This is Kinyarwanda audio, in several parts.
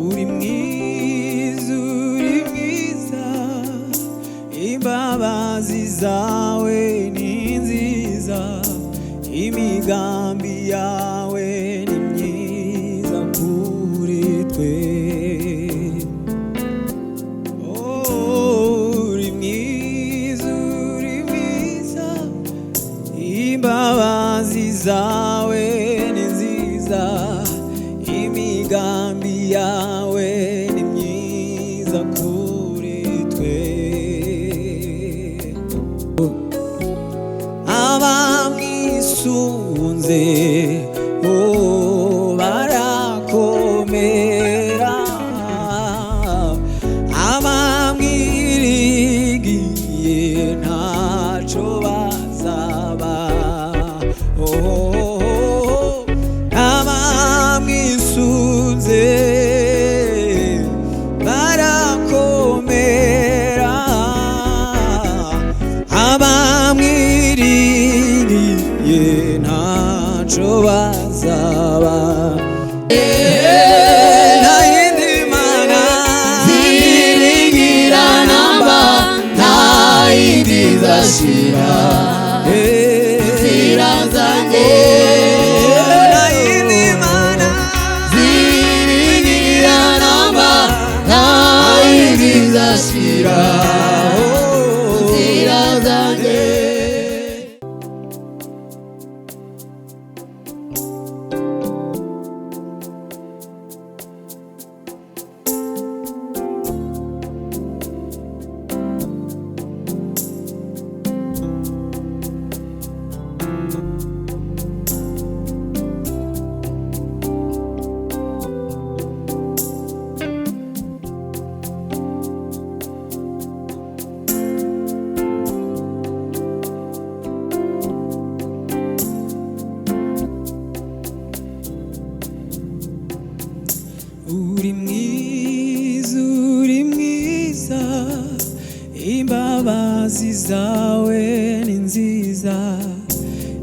uri mwiza imbabazi zawe ni nziza imigambi yawe ni myiza kuri twe uri mwiza imbabazi zawe ni nziza imigambi yawe ni myiza kuri twe abamwisunze barakomera abamwirigiye ntaco bazaba abamwisunze barakomera abamwirigiye ntaco bazaba nta yindi mana ziringira namba nta yindi zashira inzira zanjye nta yindi mana ziringira namba nta yindi zashira inzira zanjye. uri mwiza imbabazi zawe ni nziza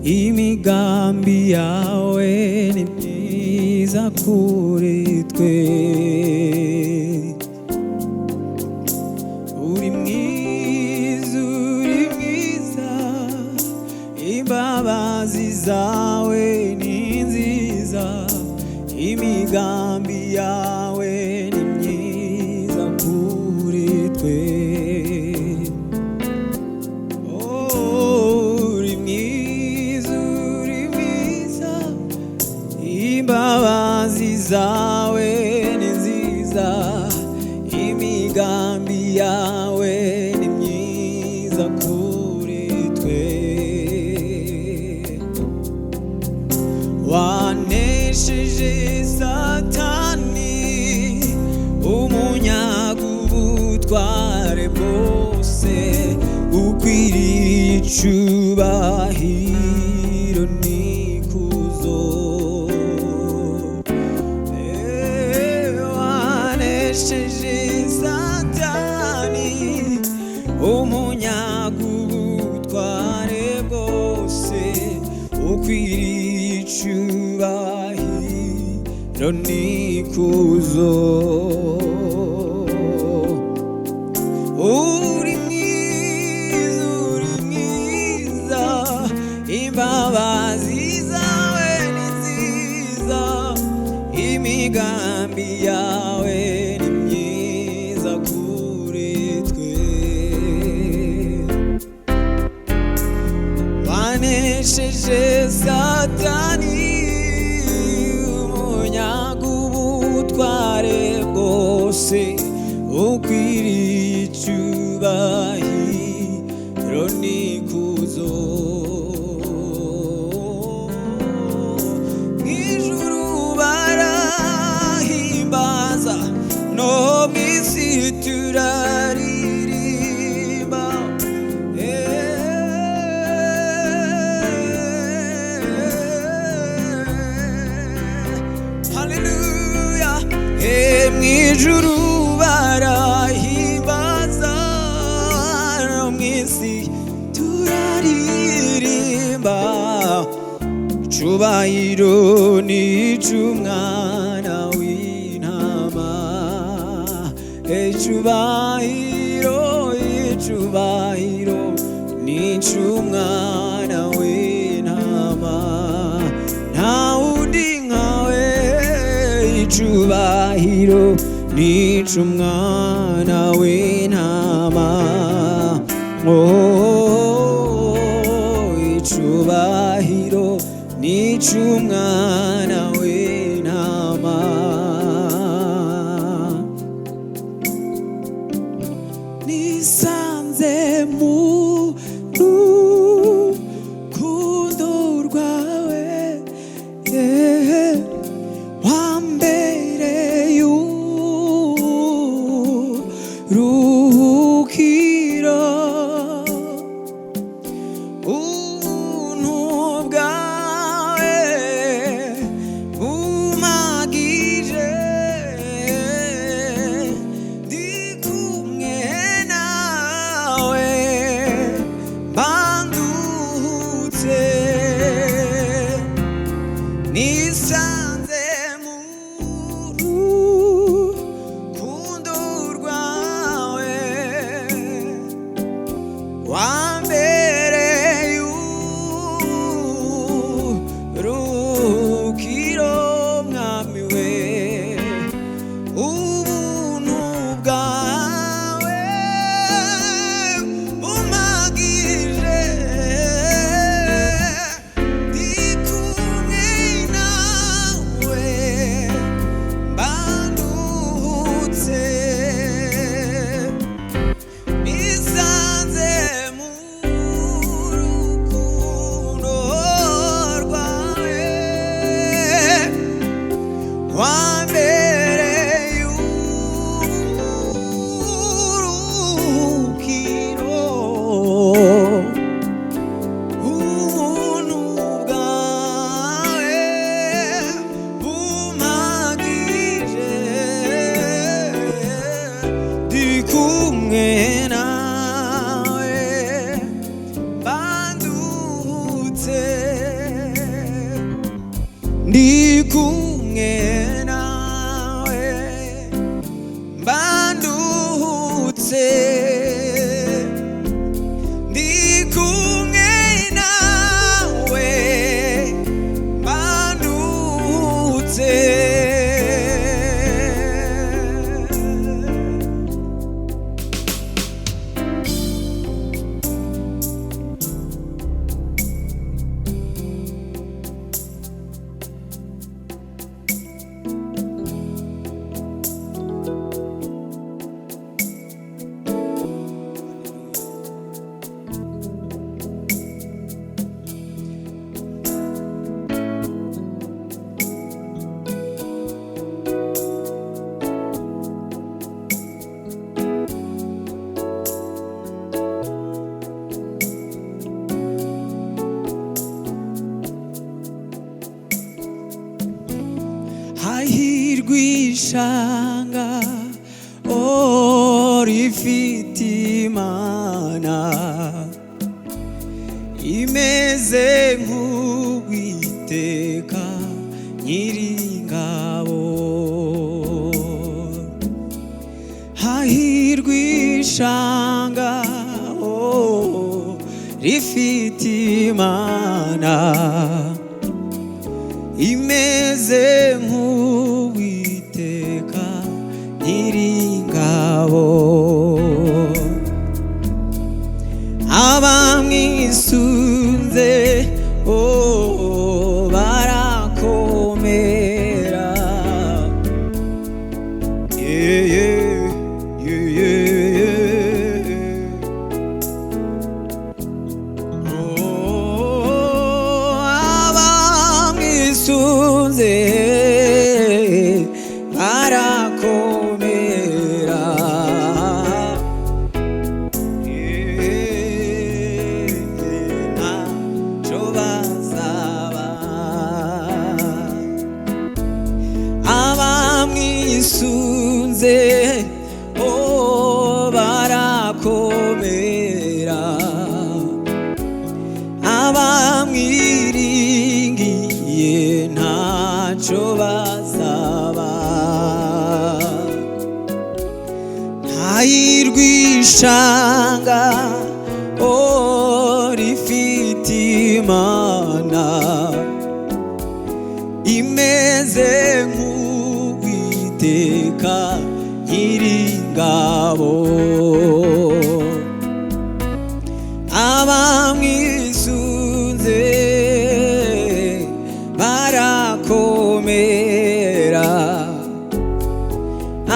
imigambi yawe ni myiza kuri twe uri mwiza imbabazi zawe ni nziza imigambi yawe ni myiza kuri twe uri mwiza imbabazi zawe ni nziza imigambi yawe ni myiza kuri twe wanesheje satani umunyaga ubutware bwose ukwiriye icubahiro n'ikuzo wanesheje satani umunyaga ubutware bwose ukwiriye icubahiro n'ikuzo uri mwiza imbabazi zawe ni nziza imigambi yawe ni myiza kuri twe wanesheje satani umunyaga ubutware bwose ukwiriye icubahiro n'ikuzo mw'ijuru barahimbaza no mw'isi turaririmba haleluya mw'ijuru barahimbaza no mw'isi turaririmba icubahiro n'ic'umwana w'intama icubahiro icubahiro nic'umwana w'intama nta wundi nkawe icubahiro nic'umwana w'intama icubahiro nic'umwana w'intama nisanze mu rukundo rwawe wambereye uruhukiro ubuntu bwawe bumagije ndi kumwe nawe banduhutse nisanze mu rukundo rwawe wambereye uruhukiro mwami we ubuntu bwawe bumagije ndi kumwe nawe banduhutse nisanze mu rukundo rwawe wambereye uruhukiro ubuntu bwawe bumagije ndi kumwe nawe banduhutse ndi kumwe nawe banduhutse ndi kumwe nawe banduhutse hahirwa ishanga rifite imana imeze nk'uwiteka nyiringabo hahirwa ishanga rifite imana imeze nk'uwiteka nyiringabo abamwisunze barakomera abamwisunze barakomera ntacyo bazaba abamwisunze barakomera abamwiringiye ntacyo bazaba ishanga rifite Imana imeze nk'Uwiteka Nyiringabo, abamwisunze barakomera,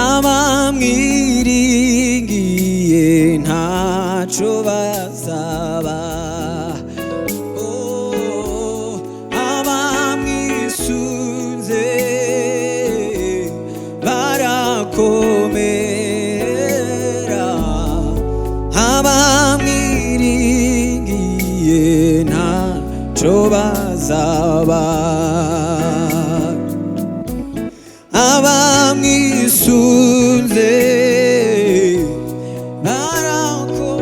abamwiringiye ntaco bazaba. Abamwisunze barakomera, abamwiringiye ntaco bazaba. Abamwisunze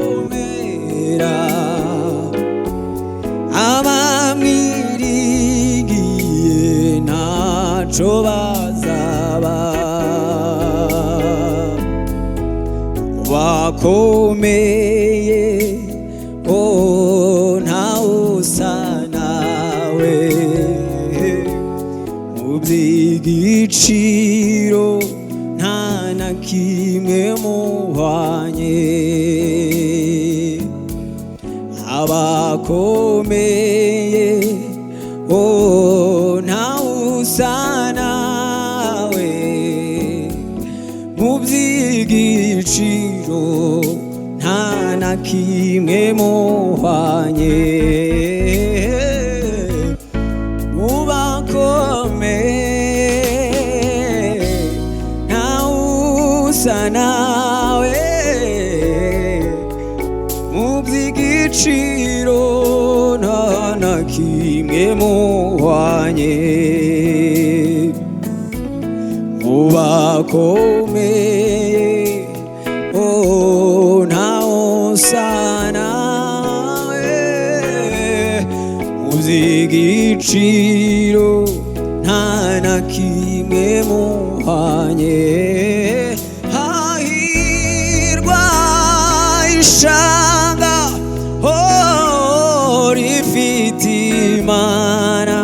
barakomera, abamwiringiye ntaco bazaba. Wakomeye ntawusa nawe, mu by'igiciro nta na kimwe muhwanye. Abakomeye ntawusa nawe, mu by'igiciro nta na kimwe muhwanye. Mu bakomeye ntawusa nawe, mu by'igiciro nta na kimwe muhwanye. Mu bakomeye ntawusa nawe, mu by'igiciro nta na kimwe muhwanye. Hahirwa ishanga rifite Imana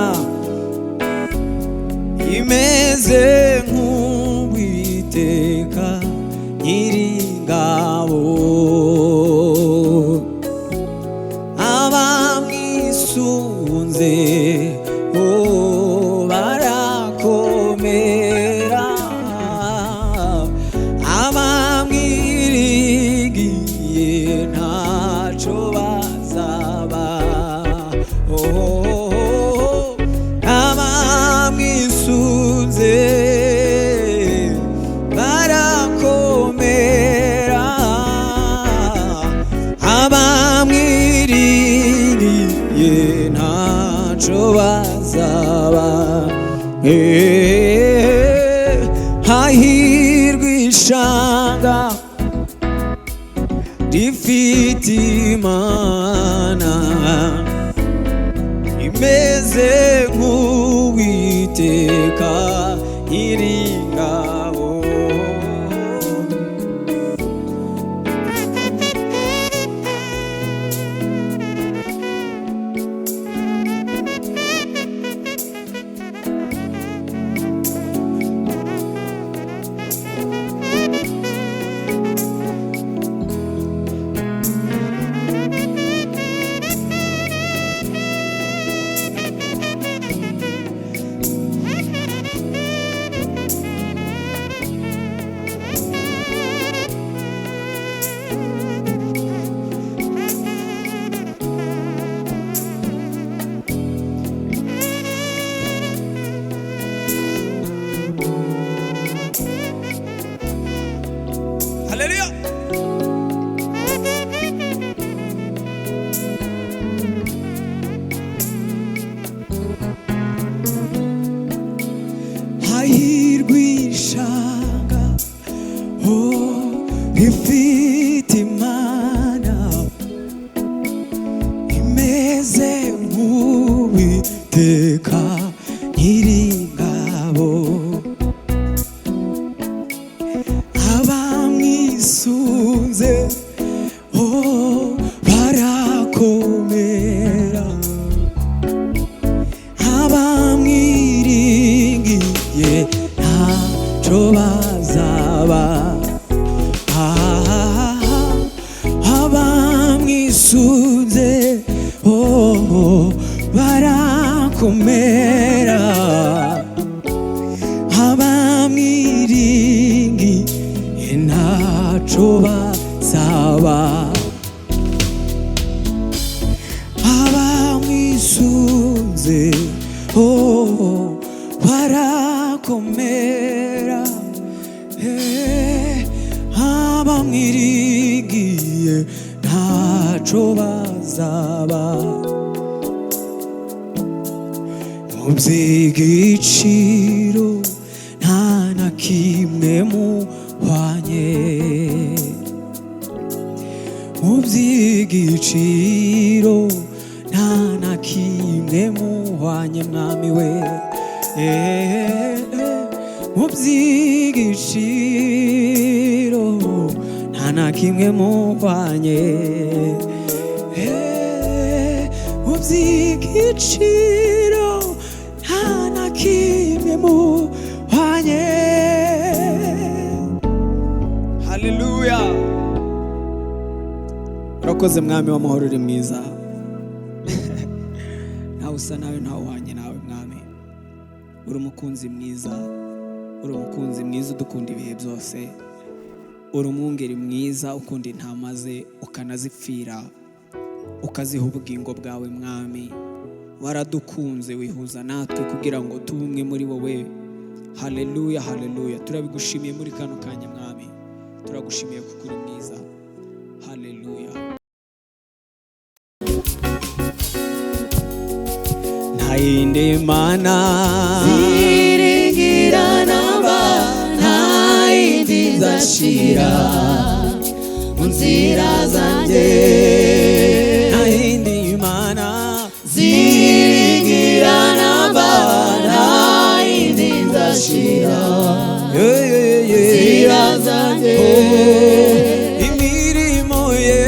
imeze nk'Uwiteka Nyiringabo, abamwisunze barakomera, abamwiringiye ntaco bazaba. Abamwisunze barakomera, abamwiringiye ntaco bazaba. Hahirwa ishanga rifite Imana imeze nk'Uwiteka Nyiringabo. Hallelujah. Hahirwa ishanga rifite Imana imeze nk'Uwiteka Nyiringabo, abamwisunze ntacyo bazaba. Abamwisunze barakomera, abamwiringiye ntacyo bazaba. Abamwisunze barakomera, abamwiringiye ntacyo bazaba. Mu by'igiciro nta na kimwe muhwanye, mu by'igiciro nta na kimwe muhwanye mwami we. Mu by'igiciro nta na kimwe muhwanye, mu by'igiciro nta na kimwe muhwanye. Haleluya. Urakoze mwami w'amahoro, uri mwiza. Ntawe usa nawe, ntawe uhwanye nawe mwami. Uri umukunzi mwiza, uri umukunzi mwiza udukunda ibihe byose. Uri umwungeri mwiza ukunda intama ze ukanazipfira, ukaziha ubugingo bwawe mwami. Waradukunze wihuza natwe kugira ngo tube umwe muri wowe. Haleluya, haleluya. Turabigushimiye muri kano kanya mwami, turagushimiye kuko uri mwiza. Haleluya. Nta yindi mana ziringira namba, nta yindi nzashira mu nzira zanjye. nta yindi mana ziringira namba, nta yindi nzashira mu nzira zanjye. imirimo ye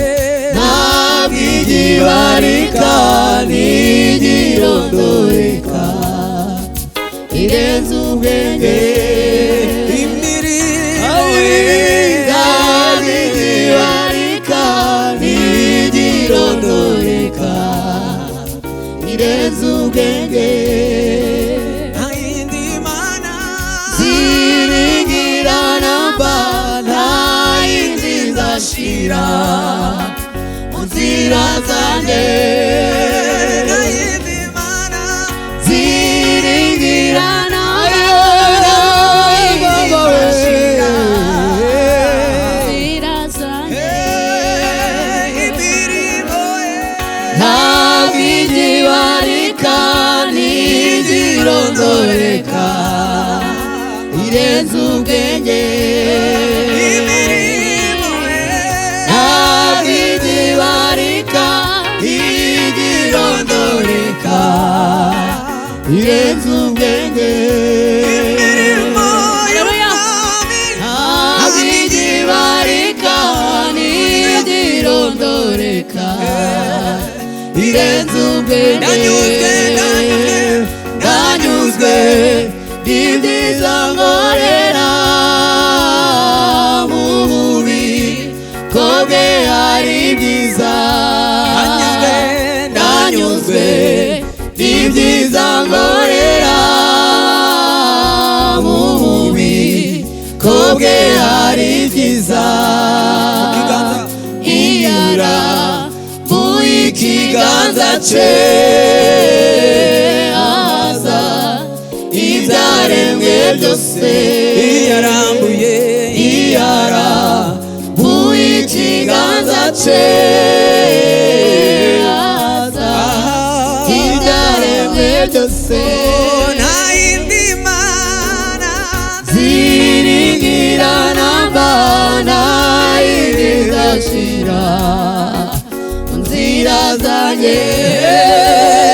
ntabwo igibarika ntigirondoreka, irenze ubwenge. imirimo ye ntabwo igibarika ntigirondoreka, irenze ubwenge. nta yindi mana ziringira namba, nta yindi nzashira mu nzira zanjye. nta yindi mana ziringira namba, nta yindi nzashira mu nzira zanjye. imirimo ye ntabwo igibarika ntigirondoreka, irenze ubwenge. imirimo ye ntabwo igibarika ntigirondoreka, irenze ubwenge. imirimo Haleluya. ntabwo igibarika ntigirondoreka, irenze ubwenge. Ndanyuzwe, ndanyuzwe n'ibyiza nkorera, mu bubiko bwe hari byiza. ndanyuzwe n'ibyiza nkorera, mu bubiko bwe hari byiza. iyara mu ikiganza cye haza ibyaremwe byose. yarambuye mu ikiganza cye haza ibyaremwe byose. nta yindi mana ziringira namba, nta yindi nzashira mu nzira zanjye.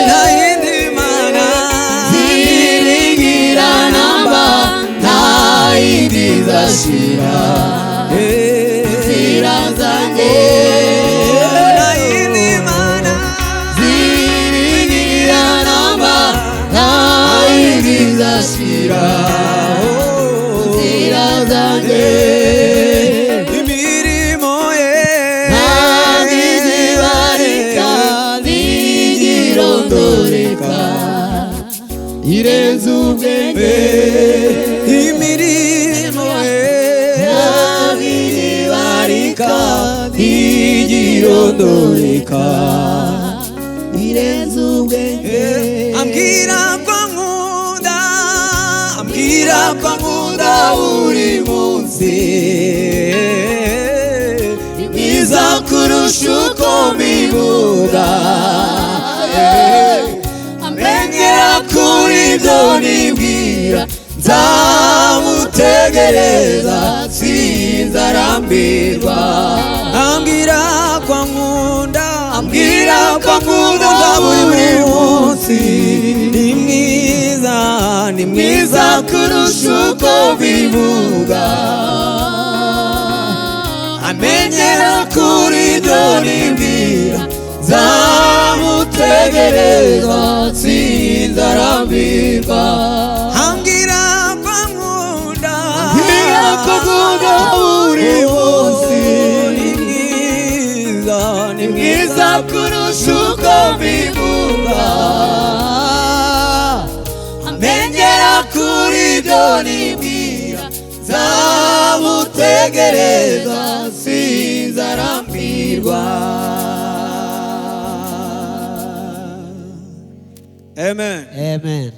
nta yindi mana ziringira namba, nta yindi nzashira mu nzira zanjye. nta yindi mana ziringira namba, nta yindi nzashira mu nzira zanjye imirimo ye ntabwo izibarika ntigirondoreka irenze ubwenge imirimo ye ntabwo izibarika ntigirondoreka irenze ubwenge ambwira ko nkunda buri munsi ni mwiza kurusha uko mbivuga amenyera kuri ibyo nibwira nzamutegereza sinzarambirwa ambwira ko nkunda buri munsi ni mwiza kurusha uko bivuga amenyera kuri ibyo nibwira nzamutegereza sinzarambirwa ambwira ko nkunda buri munsi ni mwiza kurusha uko bivuga amenyera kuri ibyo nibwira nzamutegereza sinzarambirwa. Amen. Amen.